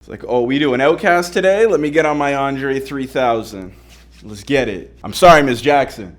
It's like, oh, we do an OutKast today? Let me get on my Andre 3000. Let's get it. I'm sorry, Ms. Jackson.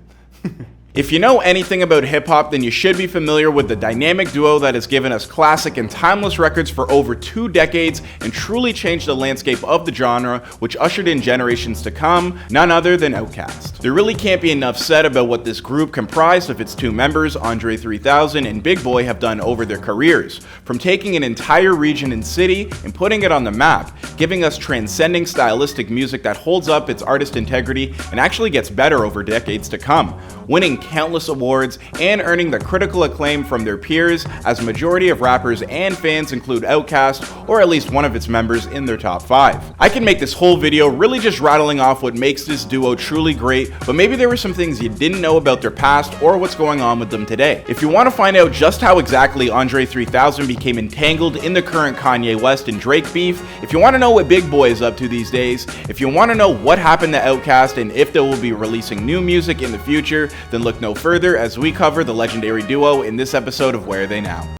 If you know anything about hip-hop, then you should be familiar with the dynamic duo that has given us classic and timeless records for over 2 decades and truly changed the landscape of the genre, which ushered in generations to come, none other than OutKast. There really can't be enough said about what this group, comprised of its 2 members, Andre 3000 and Big Boi, have done over their careers, from taking an entire region and city and putting it on the map, giving us transcending stylistic music that holds up its artist integrity and actually gets better over decades to come, winning countless awards and earning the critical acclaim from their peers, as a majority of rappers and fans include OutKast or at least one of its members in their top 5. I can make this whole video really just rattling off what makes this duo truly great, but maybe there were some things you didn't know about their past or what's going on with them today. If you want to find out just how exactly Andre 3000 became entangled in the current Kanye West and Drake beef, if you want to know what Big Boi is up to these days, if you want to know what happened to OutKast and if they will be releasing new music in the future, then look no further as we cover the legendary duo in this episode of Where Are They Now?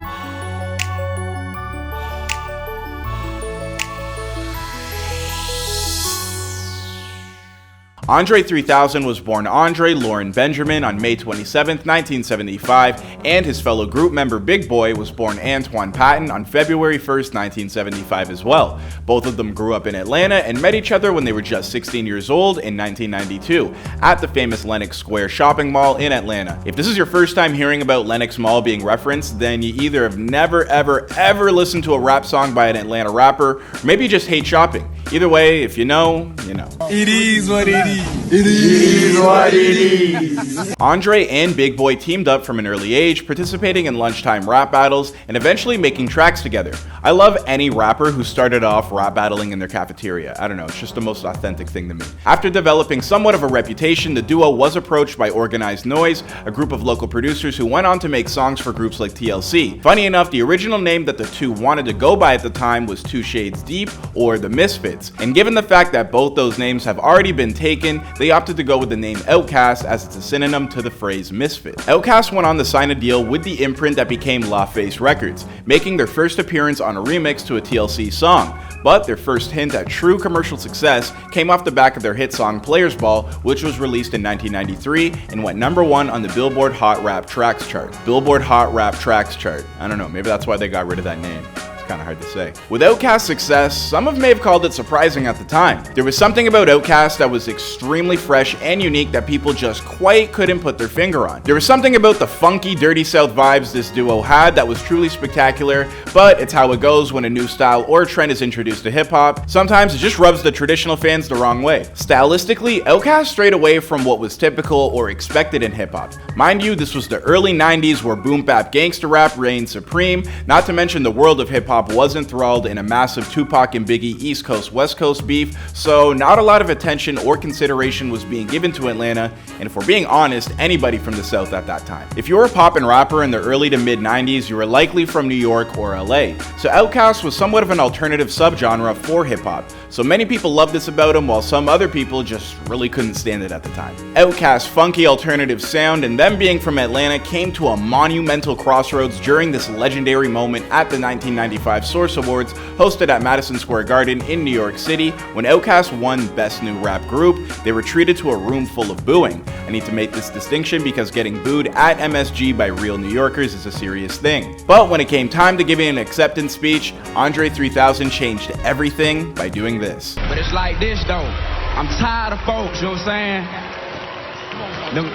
Andre 3000 was born Andre Lauren Benjamin on May 27, 1975, and his fellow group member Big Boi was born Antoine Patton on February 1, 1975 as well. Both of them grew up in Atlanta and met each other when they were just 16 years old in 1992 at the famous Lenox Square shopping mall in Atlanta. If this is your first time hearing about Lenox Mall being referenced, then you either have never ever listened to a rap song by an Atlanta rapper, or maybe you just hate shopping. Either way, if you know, you know. It is what it is. It is what it is. Andre and Big Boi teamed up from an early age, participating in lunchtime rap battles and eventually making tracks together. I love any rapper who started off rap battling in their cafeteria. I don't know, it's just the most authentic thing to me. After developing somewhat of a reputation, the duo was approached by Organized Noise, a group of local producers who went on to make songs for groups like TLC. Funny enough, the original name that the two wanted to go by at the time was 2 Shades Deep or The Misfits. And given the fact that both those names have already been taken, they opted to go with the name OutKast as it's a synonym to the phrase misfit. OutKast went on to sign a deal with the imprint that became LaFace Records, making their first appearance on a remix to a TLC song. But their first hint at true commercial success came off the back of their hit song Players Ball, which was released in 1993 and went #1 on the Billboard Hot Rap Tracks chart. Billboard Hot Rap Tracks chart. I don't know, maybe that's why they got rid of that name. Kind of hard to say. With OutKast's success, some may have called it surprising at the time. There was something about OutKast that was extremely fresh and unique that people just quite couldn't put their finger on. There was something about the funky, dirty South vibes this duo had that was truly spectacular, but it's how it goes when a new style or trend is introduced to hip-hop. Sometimes it just rubs the traditional fans the wrong way. Stylistically, OutKast strayed away from what was typical or expected in hip-hop. Mind you, this was the early 90s where boom-bap gangster rap reigned supreme, not to mention the world of hip-hop was enthralled in a massive Tupac and Biggie East Coast West Coast beef, so not a lot of attention or consideration was being given to Atlanta, and if we're being honest, anybody from the South at that time. If you were a poppin' rapper in the early to mid 90s, you were likely from New York or LA, so OutKast was somewhat of an alternative subgenre for hip hop. So many people loved this about him, while some other people just really couldn't stand it at the time. OutKast's funky alternative sound and them being from Atlanta came to a monumental crossroads during this legendary moment at the 1995 Source Awards hosted at Madison Square Garden in New York City. When OutKast won Best New Rap Group, they were treated to a room full of booing. I need to make this distinction because getting booed at MSG by real New Yorkers is a serious thing. But when it came time to giving an acceptance speech, Andre 3000 changed everything by doing this. But it's like this though, I'm tired of folks, you know what I'm saying? Them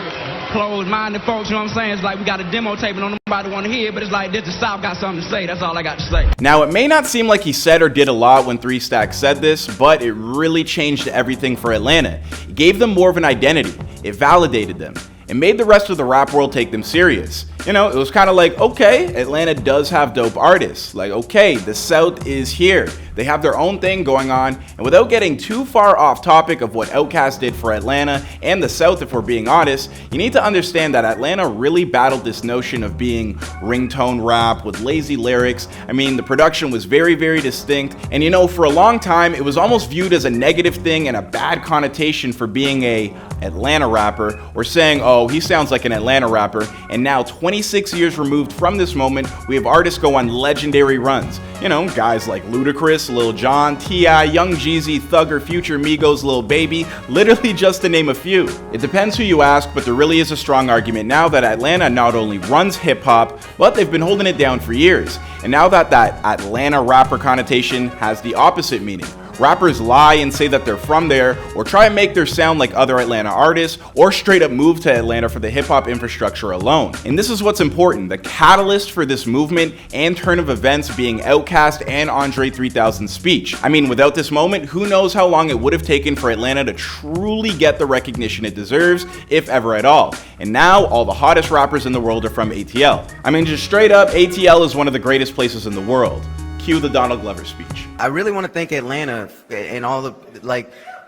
closed-minded folks, you know what I'm saying? It's like we got a demo tape and nobody want to hear it, but it's like this, the South got something to say, that's all I got to say. Now, it may not seem like he said or did a lot when 3 Stacks said this, but it really changed everything for Atlanta. It gave them more of an identity, it validated them, it made the rest of the rap world take them serious. You know, it was kind of like, okay, Atlanta does have dope artists. Like, okay, the South is here. They have their own thing going on, and without getting too far off topic of what OutKast did for Atlanta and the South, if we're being honest, you need to understand that Atlanta really battled this notion of being ringtone rap with lazy lyrics. I mean, the production was very distinct, and you know, for a long time, it was almost viewed as a negative thing and a bad connotation for being a Atlanta rapper, or saying, oh, he sounds like an Atlanta rapper, and now 20 26 years removed from this moment, we have artists go on legendary runs. You know, guys like Ludacris, Lil Jon, T.I., Young Jeezy, Thugger, Future, Migos, Lil Baby, literally just to name a few. It depends who you ask, but there really is a strong argument now that Atlanta not only runs hip-hop, but they've been holding it down for years. And now that Atlanta rapper connotation has the opposite meaning. Rappers lie and say that they're from there, or try and make their sound like other Atlanta artists, or straight up move to Atlanta for the hip-hop infrastructure alone. And this is what's important, the catalyst for this movement and turn of events being OutKast and Andre 3000's speech. I mean, without this moment, who knows how long it would have taken for Atlanta to truly get the recognition it deserves, if ever at all. And now, all the hottest rappers in the world are from ATL. I mean, just straight up, ATL is one of the greatest places in the world. Cue the Donald Glover speech. I really want to thank Atlanta and all the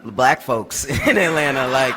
black folks in Atlanta,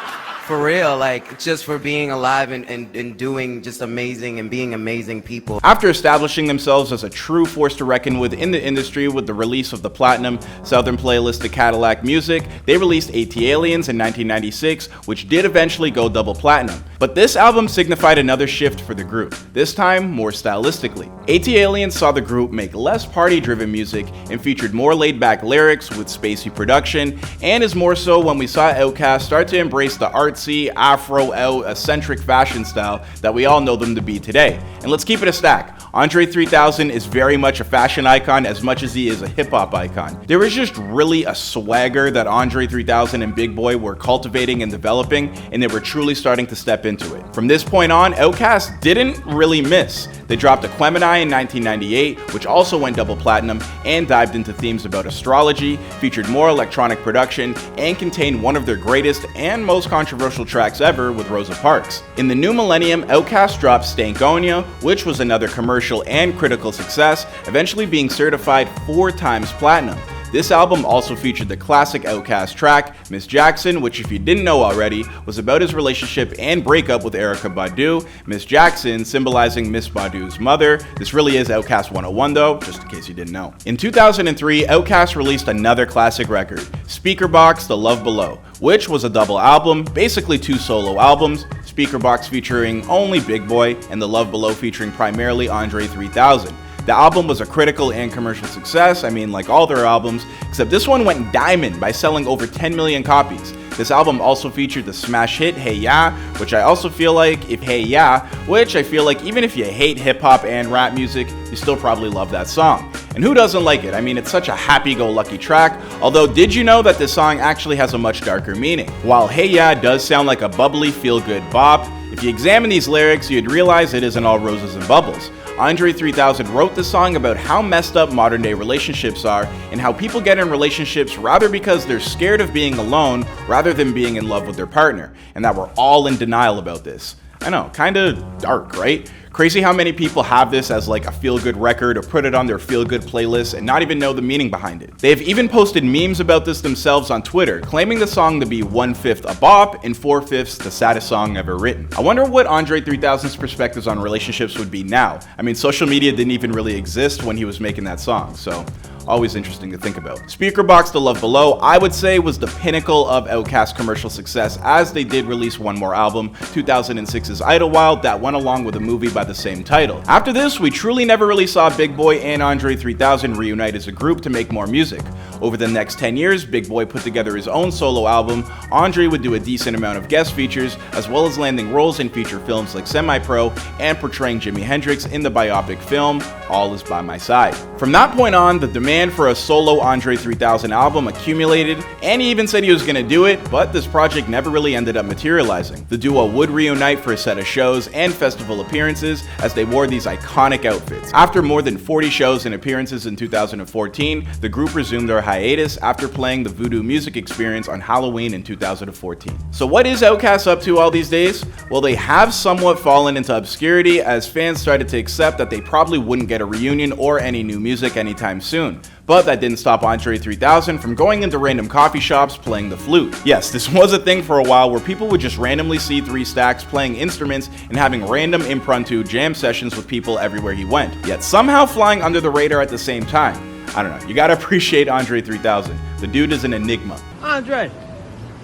for real, just for being alive and doing just amazing and being amazing people. After establishing themselves as a true force to reckon with in the industry with the release of the platinum Southern playlist to Cadillac Music, they released AT-Aliens in 1996, which did eventually go double platinum. But this album signified another shift for the group, this time more stylistically. AT-Aliens saw the group make less party-driven music and featured more laid-back lyrics with spacey production, and is more so when we saw OutKast start to embrace the artsy, afro-out, eccentric fashion style that we all know them to be today. And let's keep it a stack. Andre 3000 is very much a fashion icon as much as he is a hip-hop icon. There is just really a swagger that Andre 3000 and Big Boi were cultivating and developing, and they were truly starting to step into it. From this point on, OutKast didn't really miss. They dropped Acclaim in 1998, which also went double platinum and dived into themes about astrology, featured more electronic production, and contained one of their greatest and most controversial tracks ever with Rosa Parks. In the new millennium, OutKast dropped Stankonia, which was another commercial and critical success, eventually being certified 4 times platinum. This album also featured the classic OutKast track, Miss Jackson, which if you didn't know already, was about his relationship and breakup with Erykah Badu, Miss Jackson symbolizing Miss Badu's mother. This really is OutKast 101 though, just in case you didn't know. In 2003, OutKast released another classic record, Speakerboxxx The Love Below, which was a double album, basically 2 solo albums, Speakerboxxx featuring only Big Boi, and The Love Below featuring primarily Andre 3000. The album was a critical and commercial success, I mean like all their albums, except this one went diamond by selling over 10 million copies. This album also featured the smash hit Hey Ya, which I feel like even if you hate hip-hop and rap music, you still probably love that song. And who doesn't like it? I mean, it's such a happy-go-lucky track, although did you know that this song actually has a much darker meaning? While Hey Ya does sound like a bubbly, feel-good bop, if you examine these lyrics, you'd realize it isn't all roses and bubbles. Andre 3000 wrote this song about how messed up modern day relationships are and how people get in relationships rather because they're scared of being alone rather than being in love with their partner, and that we're all in denial about this. I know, kinda dark, right? Crazy how many people have this as like a feel-good record or put it on their feel-good playlist and not even know the meaning behind it. They have even posted memes about this themselves on Twitter, claiming the song to be 1/5 a bop and 4/5 the saddest song ever written. I wonder what Andre 3000's perspectives on relationships would be now. I mean, social media didn't even really exist when he was making that song, so always interesting to think about. Speakerboxxx The Love Below, I would say, was the pinnacle of OutKast's commercial success, as they did release one more album, 2006's Idlewild, that went along with a movie by the same title. After this, we truly never really saw Big Boi and Andre 3000 reunite as a group to make more music. Over the next 10 years, Big Boi put together his own solo album, Andre would do a decent amount of guest features, as well as landing roles in feature films like Semi-Pro and portraying Jimi Hendrix in the biopic film, All Is By My Side. From that point on, the demand for a solo Andre 3000 album accumulated, and he even said he was gonna do it, but this project never really ended up materializing. The duo would reunite for a set of shows and festival appearances as they wore these iconic outfits. After more than 40 shows and appearances in 2014, the group resumed their hiatus after playing the Voodoo Music Experience on Halloween in 2014. So what is OutKast up to all these days? Well, they have somewhat fallen into obscurity as fans started to accept that they probably wouldn't get a reunion or any new music anytime soon. But that didn't stop Andre 3000 from going into random coffee shops playing the flute. Yes, this was a thing for a while where people would just randomly see 3 Stacks playing instruments and having random impromptu jam sessions with people everywhere he went, yet somehow flying under the radar at the same time. I don't know, you gotta appreciate Andre 3000. The dude is an enigma. Andre,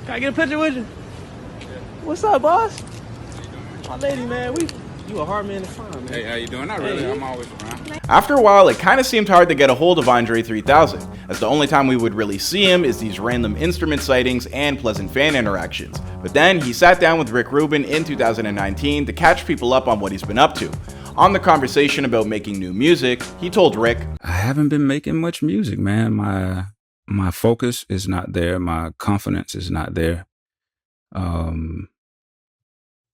can I get a picture with you? What's up, boss? My lady, man, we You a hard man to find, man. Hey, how you doing? Not really. I'm always around. After a while, it kind of seemed hard to get a hold of Andre 3000, as the only time we would really see him is these random instrument sightings and pleasant fan interactions. But then he sat down with Rick Rubin in 2019 to catch people up on what he's been up to. On the conversation about making new music, he told Rick, I haven't been making much music, man. My focus is not there. My confidence is not there.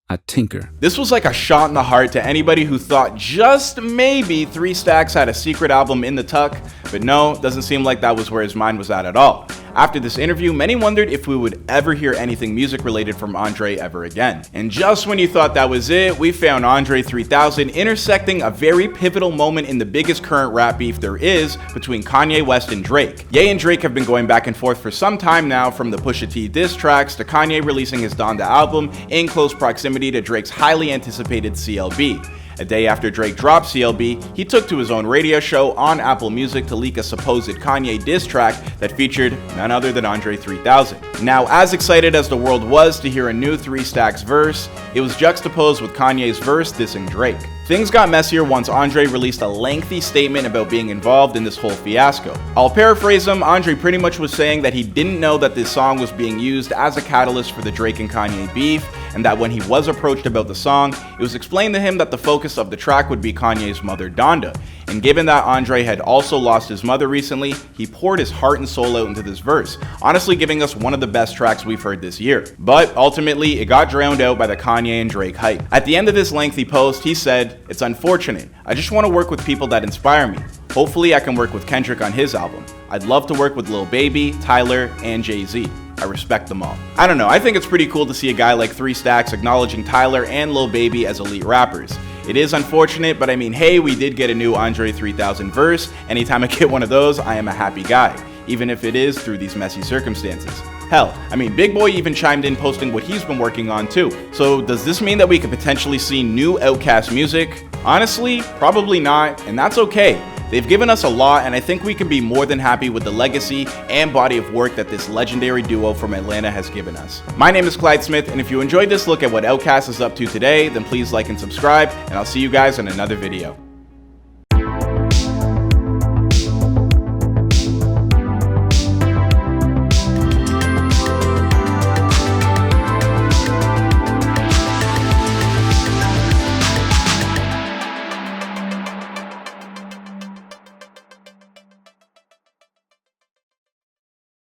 I tinker. This was like a shot in the heart to anybody who thought just maybe 3 Stacks had a secret album in the tuck, but no, doesn't seem like that was where his mind was at all. After this interview, many wondered if we would ever hear anything music related from Andre ever again. And just when you thought that was it, we found Andre 3000 intersecting a very pivotal moment in the biggest current rap beef there is between Kanye West and Drake. Ye and Drake have been going back and forth for some time now, from the Pusha T diss tracks to Kanye releasing his Donda album in close proximity to Drake's highly anticipated CLB. A day after Drake dropped CLB, he took to his own radio show on Apple Music to leak a supposed Kanye diss track that featured none other than Andre 3000. Now, as excited as the world was to hear a new 3 Stacks verse, it was juxtaposed with Kanye's verse dissing Drake. Things got messier once Andre released a lengthy statement about being involved in this whole fiasco. I'll paraphrase him. Andre pretty much was saying that he didn't know that this song was being used as a catalyst for the Drake and Kanye beef, and that when he was approached about the song, it was explained to him that the focus of the track would be Kanye's mother, Donda. And given that Andre had also lost his mother recently, he poured his heart and soul out into this verse, honestly giving us one of the best tracks we've heard this year. But ultimately, it got drowned out by the Kanye and Drake hype. At the end of this lengthy post, he said, "It's unfortunate. I just want to work with people that inspire me. Hopefully I can work with Kendrick on his album. I'd love to work with Lil Baby, Tyler, and Jay-Z. I respect them all." I don't know, I think it's pretty cool to see a guy like 3 Stacks acknowledging Tyler and Lil Baby as elite rappers. It is unfortunate, but I mean, hey, we did get a new Andre 3000 verse. Anytime I get one of those, I am a happy guy, even if it is through these messy circumstances. Hell, I mean, Big Boi even chimed in posting what he's been working on too. So does this mean that we could potentially see new OutKast music? Honestly, probably not, and that's okay. They've given us a lot, and I think we can be more than happy with the legacy and body of work that this legendary duo from Atlanta has given us. My name is Clyde Smith, and if you enjoyed this look at what OutKast is up to today, then please like and subscribe, and I'll see you guys in another video.